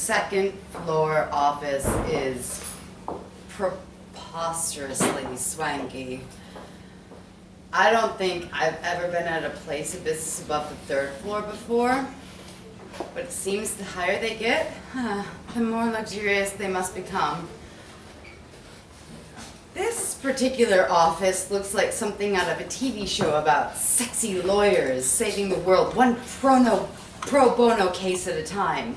second floor office is preposterously swanky. I don't think I've ever been at a place of business above the third floor before, but it seems the higher they get, the more luxurious they must become. This particular office looks like something out of a TV show about sexy lawyers saving the world one pro bono case at a time.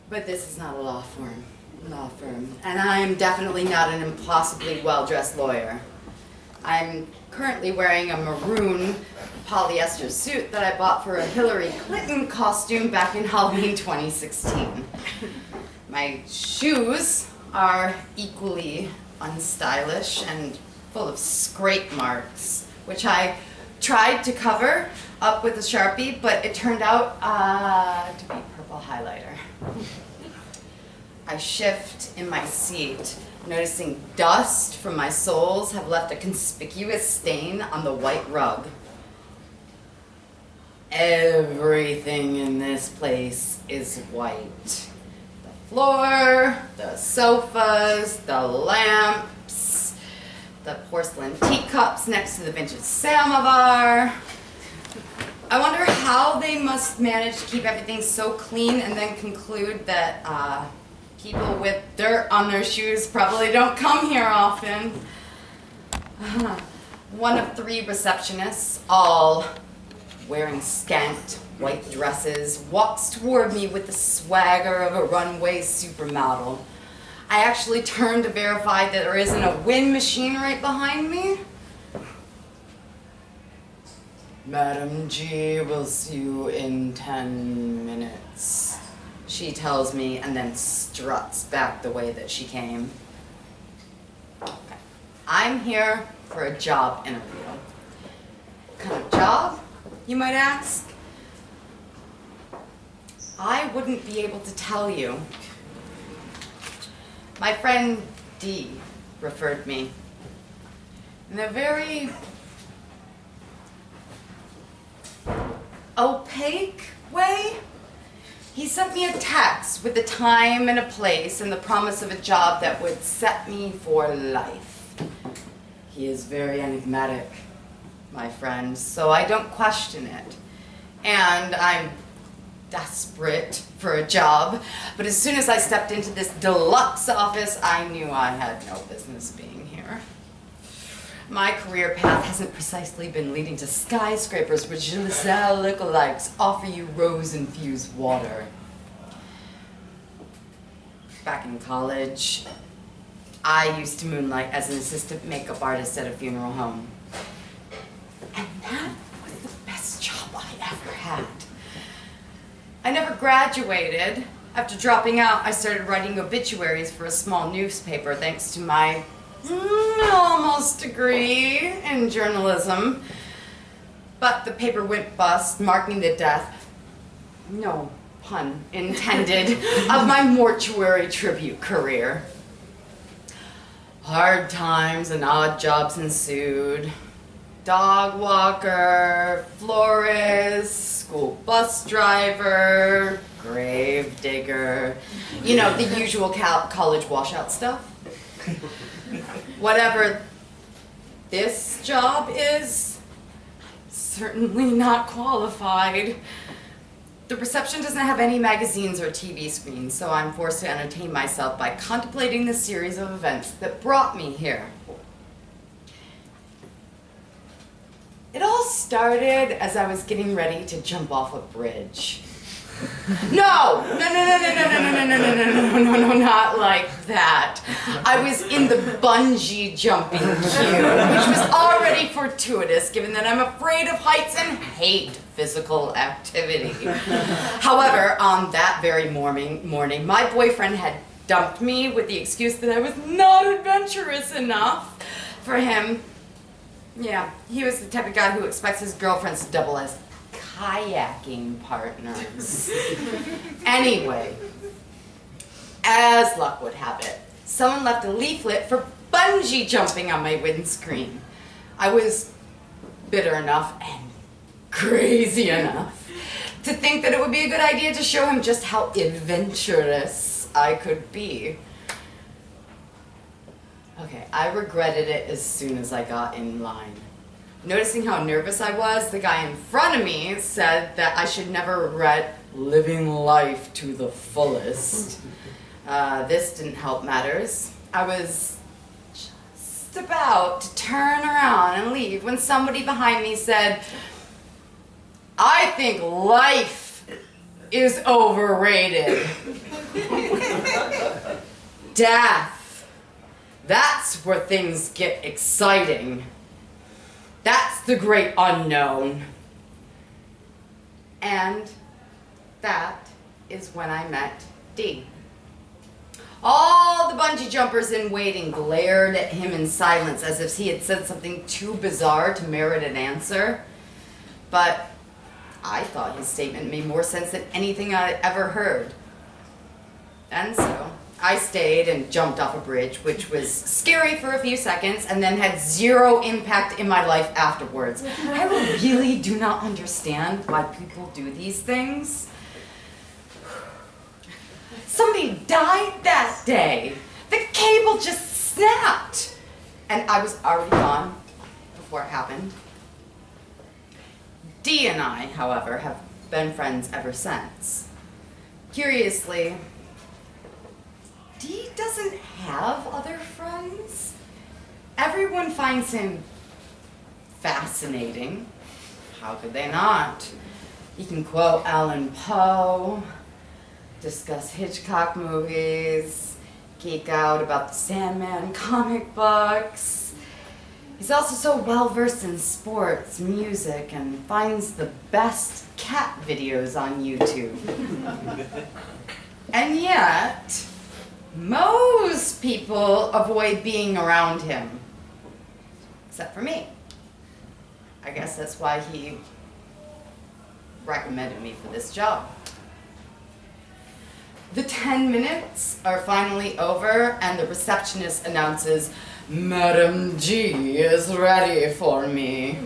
But this is not a law firm, and I am definitely not an impossibly well-dressed lawyer. I'm currently wearing a maroon polyester suit that I bought for a Hillary Clinton costume back in Halloween 2016. My shoes are equally unstylish and full of scrape marks, which I tried to cover up with a Sharpie, but it turned out to be purple highlighter. I shift in my seat, noticing dust from my soles have left a conspicuous stain on the white rug. Everything in this place is white. The floor, the sofas, the lamps, the porcelain teacups next to the vintage samovar. I wonder how they must manage to keep everything so clean and then conclude that people with dirt on their shoes probably don't come here often. One of 3 receptionists, all wearing scant white dresses, walks toward me with the swagger of a runway supermodel. I actually turn to verify that there isn't a wind machine right behind me. Madam G will see you in 10 minutes, she tells me, and then struts back the way that she came. Okay. I'm here for a job interview. What kind of job, you might ask? I wouldn't be able to tell you. My friend D referred me in a very opaque way. He sent me a text with a time and a place and the promise of a job that would set me for life. He is very enigmatic, my friend, so I don't question it. And I'm desperate for a job, but as soon as I stepped into this deluxe office, I knew I had no business being here. My career path hasn't precisely been leading to skyscrapers where Giselle lookalikes offer you rose-infused water. Back in college, I used to moonlight as an assistant makeup artist at a funeral home. And that was the best job I ever had. I never graduated. After dropping out, I started writing obituaries for a small newspaper thanks to my almost degree in journalism. But the paper went bust, marking the death, no pun intended, of my mortuary tribute career. Hard times and odd jobs ensued. Dog walker, florist, school bus driver, grave digger. You know, the usual college washout stuff. Whatever this job is, I'm certainly not qualified. The reception doesn't have any magazines or TV screens, so I'm forced to entertain myself by contemplating the series of events that brought me here. It all started as I was getting ready to jump off a bridge. No, not like that. I was in the bungee jumping queue, which was already fortuitous given that I'm afraid of heights and hate physical activity. However, on that very morning, my boyfriend had dumped me with the excuse that I was not adventurous enough for him. Yeah, he was the type of guy who expects his girlfriends to double as kayaking partners. Anyway, as luck would have it, someone left a leaflet for bungee jumping on my windscreen. I was bitter enough and crazy enough to think that it would be a good idea to show him just how adventurous I could be. Okay, I regretted it as soon as I got in line. Noticing how nervous I was, the guy in front of me said that I should never regret living life to the fullest. This didn't help matters. I was just about to turn around and leave when somebody behind me said, "I think life is overrated." Death. That's where things get exciting. That's the great unknown. And that is when I met Dee. All the bungee jumpers in waiting glared at him in silence as if he had said something too bizarre to merit an answer. But I thought his statement made more sense than anything I'd ever heard. And so I stayed and jumped off a bridge, which was scary for a few seconds and then had zero impact in my life afterwards. I really do not understand why people do these things. Somebody died that day. The cable just snapped. And I was already gone before it happened. Dee and I, however, have been friends ever since. Curiously, Dee doesn't have other friends. Everyone finds him fascinating. How could they not? He can quote Allan Poe, discuss Hitchcock movies, geek out about the Sandman comic books. He's also so well-versed in sports, music, and finds the best cat videos on YouTube. And yet, most people avoid being around him, except for me. I guess that's why he recommended me for this job. The 10 minutes are finally over and the receptionist announces, "Madam G is ready for me."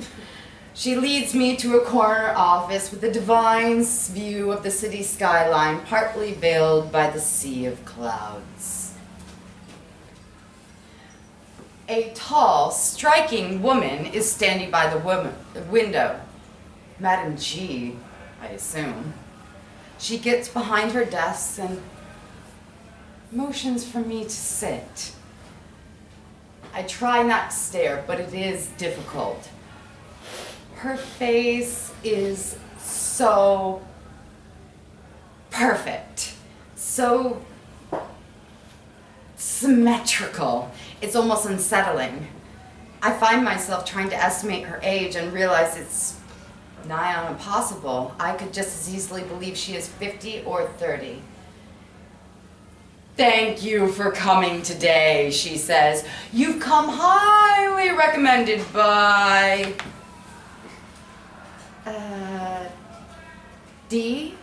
She leads me to a corner office with a divine view of the city skyline, partly veiled by the sea of clouds. A tall, striking woman is standing by the window. Madam G, I assume. She gets behind her desk and motions for me to sit. I try not to stare, but it is difficult. Her face is so perfect, so symmetrical. It's almost unsettling. I find myself trying to estimate her age and realize it's nigh on impossible. I could just as easily believe she is 50 or 30. "Thank you for coming today," she says. "You've come highly recommended by Dee,"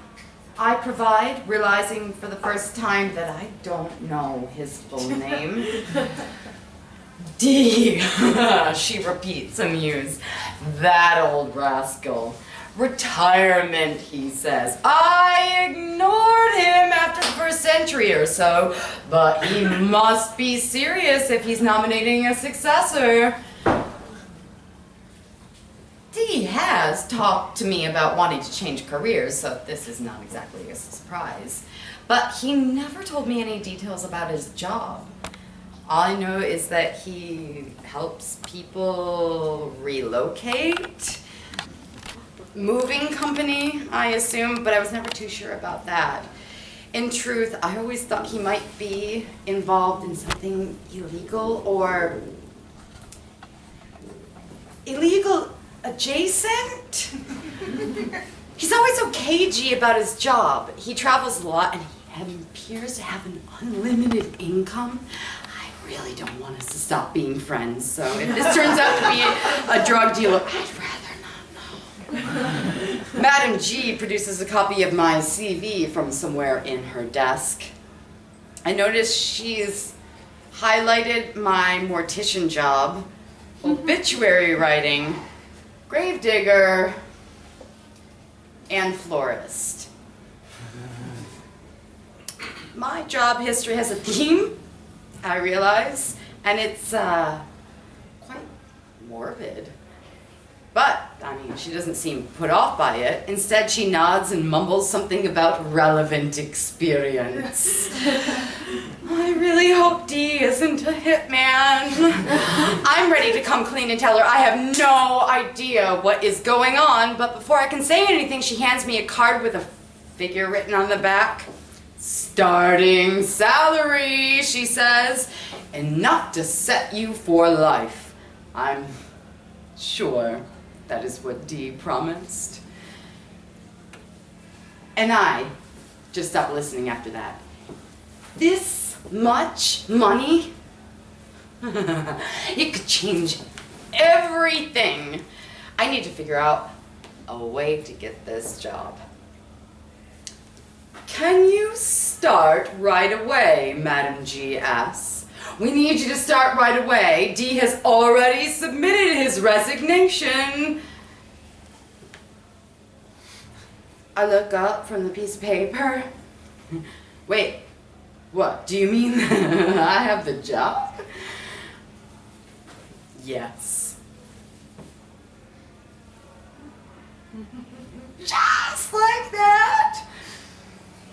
I provide, realizing for the first time that I don't know his full name. "Dee," she repeats, amused. "That old rascal. Retirement," he says. I ignored him after the first century or so, but he must be serious if he's nominating a successor. Dee has talked to me about wanting to change careers, so this is not exactly a surprise. But he never told me any details about his job. All I know is that he helps people relocate. Moving company, I assume, but I was never too sure about that. In truth, I always thought he might be involved in something illegal or illegal adjacent. He's always so cagey about his job. He travels a lot and he appears to have an unlimited income. I really don't want us to stop being friends, so if this turns out to be a drug dealer, I'd rather not know. Madam G produces a copy of my CV from somewhere in her desk. I notice she's highlighted my mortician job, obituary writing, gravedigger, and florist. My job history has a theme, I realize, and it's quite morbid. But, I mean, she doesn't seem put off by it. Instead, she nods and mumbles something about relevant experience. I really hope Dee isn't a hitman. I'm ready to come clean and tell her I have no idea what is going on, but before I can say anything, she hands me a card with a figure written on the back. Starting salary, she says, enough to set you for life. I'm sure that is what Dee promised. And I just stopped listening after that. This much money? It could change everything. I need to figure out a way to get this job. Can you start right away, Madam G asks. We need you to start right away. Dee has already submitted his resignation. I look up from the piece of paper. Wait, what? Do you mean I have the job? Yes. Just like that?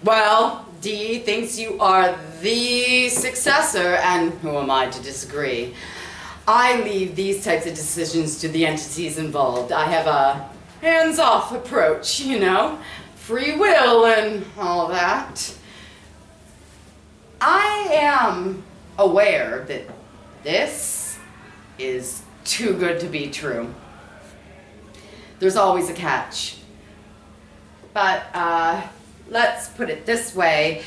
Well, Dee thinks you are the successor, and who am I to disagree? I leave these types of decisions to the entities involved. I have a hands-off approach, you know, free will and all that. I am aware that this is too good to be true. There's always a catch. But, let's put it this way.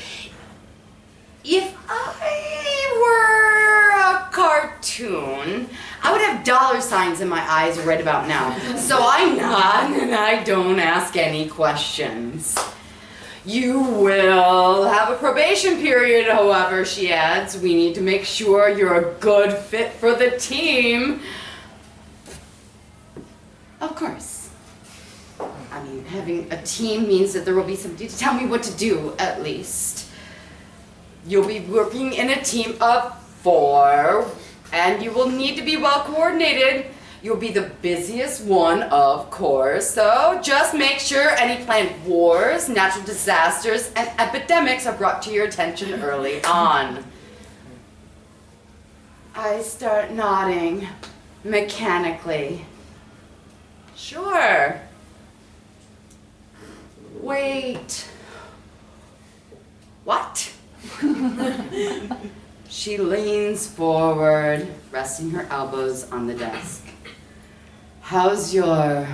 If I were a cartoon, I would have dollar signs in my eyes right about now. So I nod and I don't ask any questions. You will have a probation period, however, she adds. We need to make sure you're a good fit for the team. Of course. I mean, having a team means that there will be somebody to tell me what to do, at least. You'll be working in a team of 4, and you will need to be well coordinated. You'll be the busiest one, of course, so just make sure any planned wars, natural disasters, and epidemics are brought to your attention early on. I start nodding mechanically. Sure. Wait. What? She leans forward, resting her elbows on the desk. How's your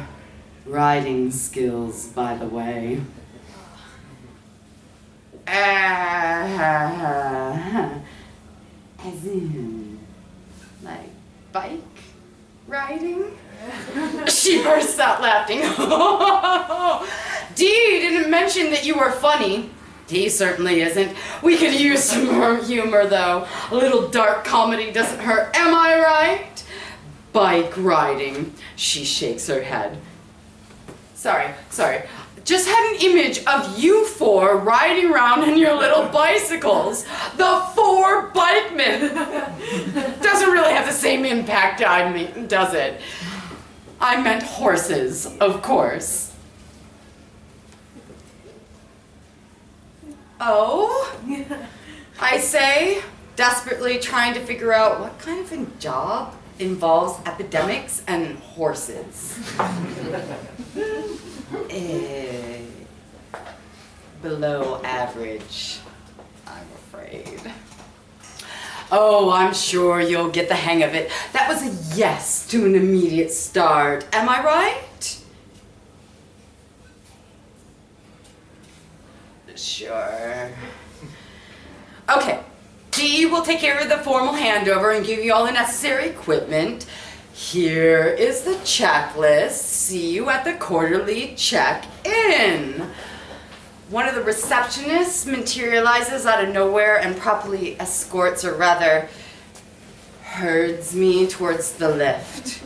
writing skills, by the way? As in, like, bike riding? She bursts out laughing. Dee didn't mention that you were funny. Dee certainly isn't. We could use some more humor, though. A little dark comedy doesn't hurt, am I right? Bike riding. She shakes her head. Sorry. Just had an image of you 4 riding around on your little bicycles. The 4 bikemen. Doesn't really have the same impact on me, does it? I meant horses, of course. Oh? I say, desperately trying to figure out what kind of a job involves epidemics and horses. Below average, I'm afraid. Oh, I'm sure you'll get the hang of it. That was a yes to an immediate start. Am I right? Sure. Okay. Dee will take care of the formal handover and give you all the necessary equipment. Here is the checklist. See you at the quarterly check-in. One of the receptionists materializes out of nowhere and properly escorts, or rather, herds me towards the lift.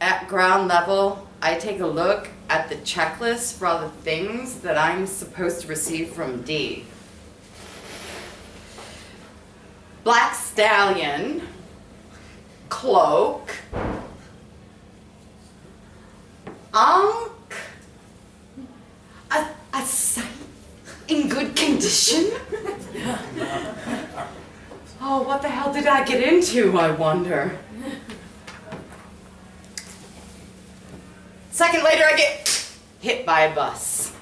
At ground level, I take a look at the checklist for all the things that I'm supposed to receive from D. Black stallion, cloak, ankh, a sight in good condition. Oh, what the hell did I get into, I wonder? Second later, I get hit by a bus.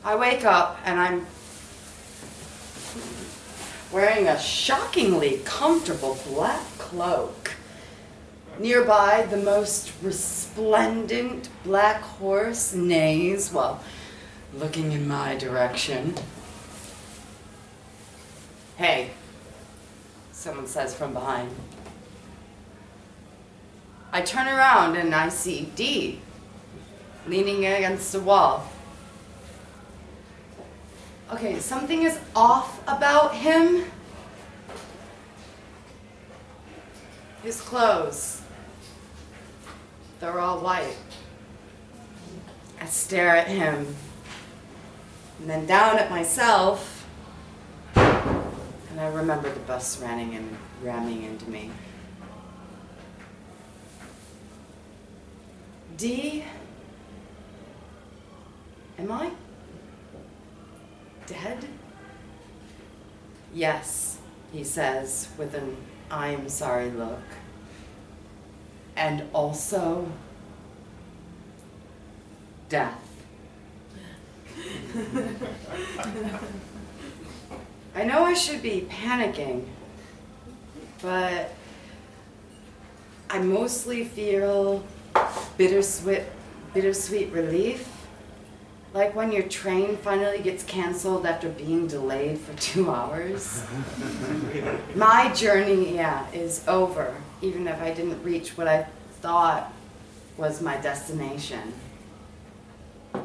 I wake up and I'm wearing a shockingly comfortable black cloak. Nearby, the most resplendent black horse neighs while looking in my direction. Hey, someone says from behind. I turn around and I see D leaning against a wall. Okay, something is off about him. His clothes, they're all white. I stare at him, and then down at myself, and I remember the bus ramming into me. D, am I dead? Yes, he says with an I am sorry look. And also death. I know I should be panicking, but I mostly feel bittersweet relief. Like when your train finally gets canceled after being delayed for 2 hours. My journey, is over, even if I didn't reach what I thought was my destination. I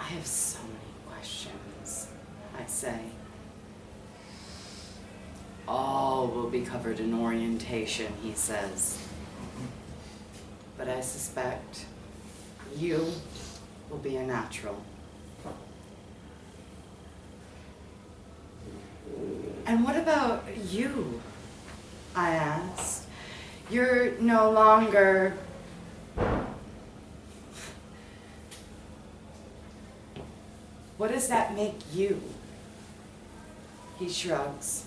have so many questions, I say. All will be covered in orientation, he says. But I suspect you will be a natural. And what about you? I asked. You're no longer... What does that make you? He shrugs.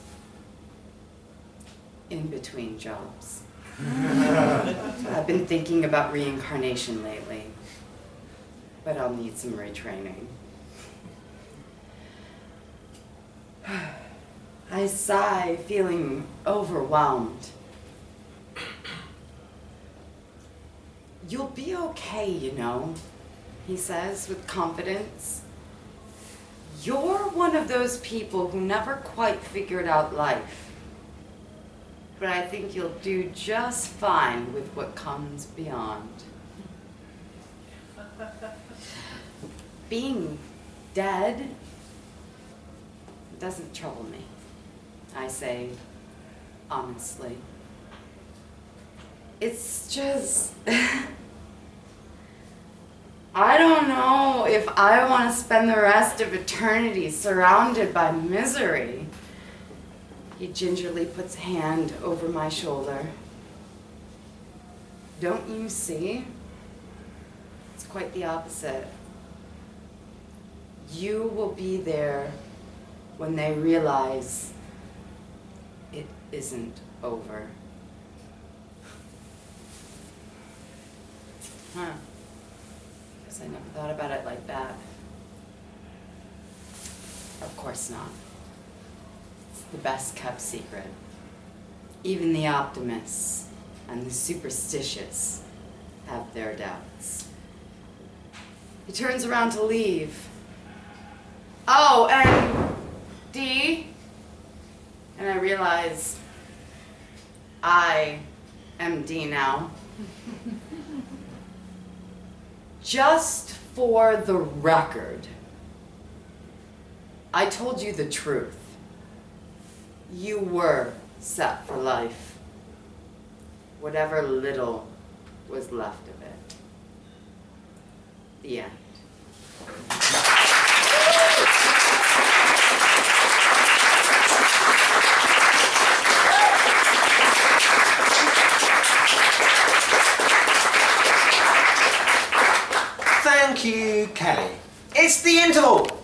In between jobs. I've been thinking about reincarnation lately, but I'll need some retraining. I sigh, feeling overwhelmed. You'll be okay, you know, he says with confidence. You're one of those people who never quite figured out life. But I think you'll do just fine with what comes beyond. Being dead doesn't trouble me, I say honestly. It's just, I don't know if I want to spend the rest of eternity surrounded by misery. He gingerly puts a hand over my shoulder. Don't you see? It's quite the opposite. You will be there when they realize it isn't over. Huh. Guess I never thought about it like that. Of course not. It's the best kept secret. Even the optimists and the superstitious have their doubts. He turns around to leave. Oh, and Dee, and I realize I am Dee now. Just for the record, I told you the truth. You were set for life. Whatever little was left of it. The end. Thank you, Keleigh. It's the interval.